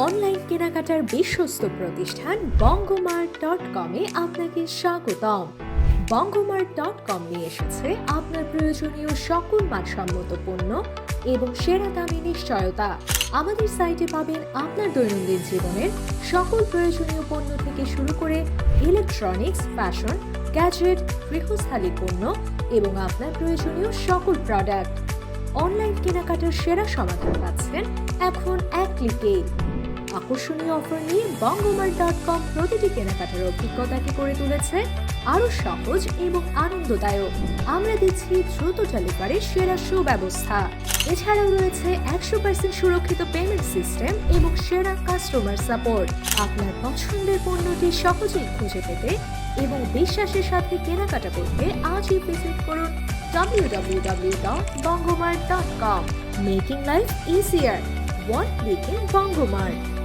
Online কেনাকাটার বিশ্বস্ত প্রতিষ্ঠান বঙ্গমার্ট.com-এ আপনাকে স্বাগতম। বঙ্গমার্ট.com নিয়ে এসেছে আপনার প্রয়োজনীয় সকল মানসম্মত পণ্য এবং সেরা দামে নিশ্চয়তা। আমাদের সাইটে পাবেন আপনার দৈনন্দিন জীবনের সকল প্রয়োজনীয় পণ্য থেকে শুরু করে ইলেকট্রনিক্স, ফ্যাশন, গ্যাজেট, গৃহস্থালী পণ্য এবং আপনার প্রয়োজনীয় সকল প্রোডাক্ট। অনলাইন কেনাকাটার সেরা সমাধান পাচ্ছেন এখন এক ক্লিকেই। আকর্ষণীয় অফার নিয়ে বঙ্গমার্ট.com প্রতিটি কেনাকাটার অভিজ্ঞতাকে করে তুলেছে আরো সহজ এবং আনন্দদায়ক। আমরা দিচ্ছি দ্রুত ডেলিভারির সেরা সুব্যবস্থা। এছাড়াও রয়েছে 100% সুরক্ষিত পেমেন্ট সিস্টেম এবং সেরা কাস্টমার সাপোর্ট। আপনার পছন্দের পণ্যটি সহজেই খুঁজে পেতে এবং বিশ্বাসের সাথে কেনাকাটা করতে আজই ভিজিট করুন www.bongomart.com. Making life easier. One click in Bongomart.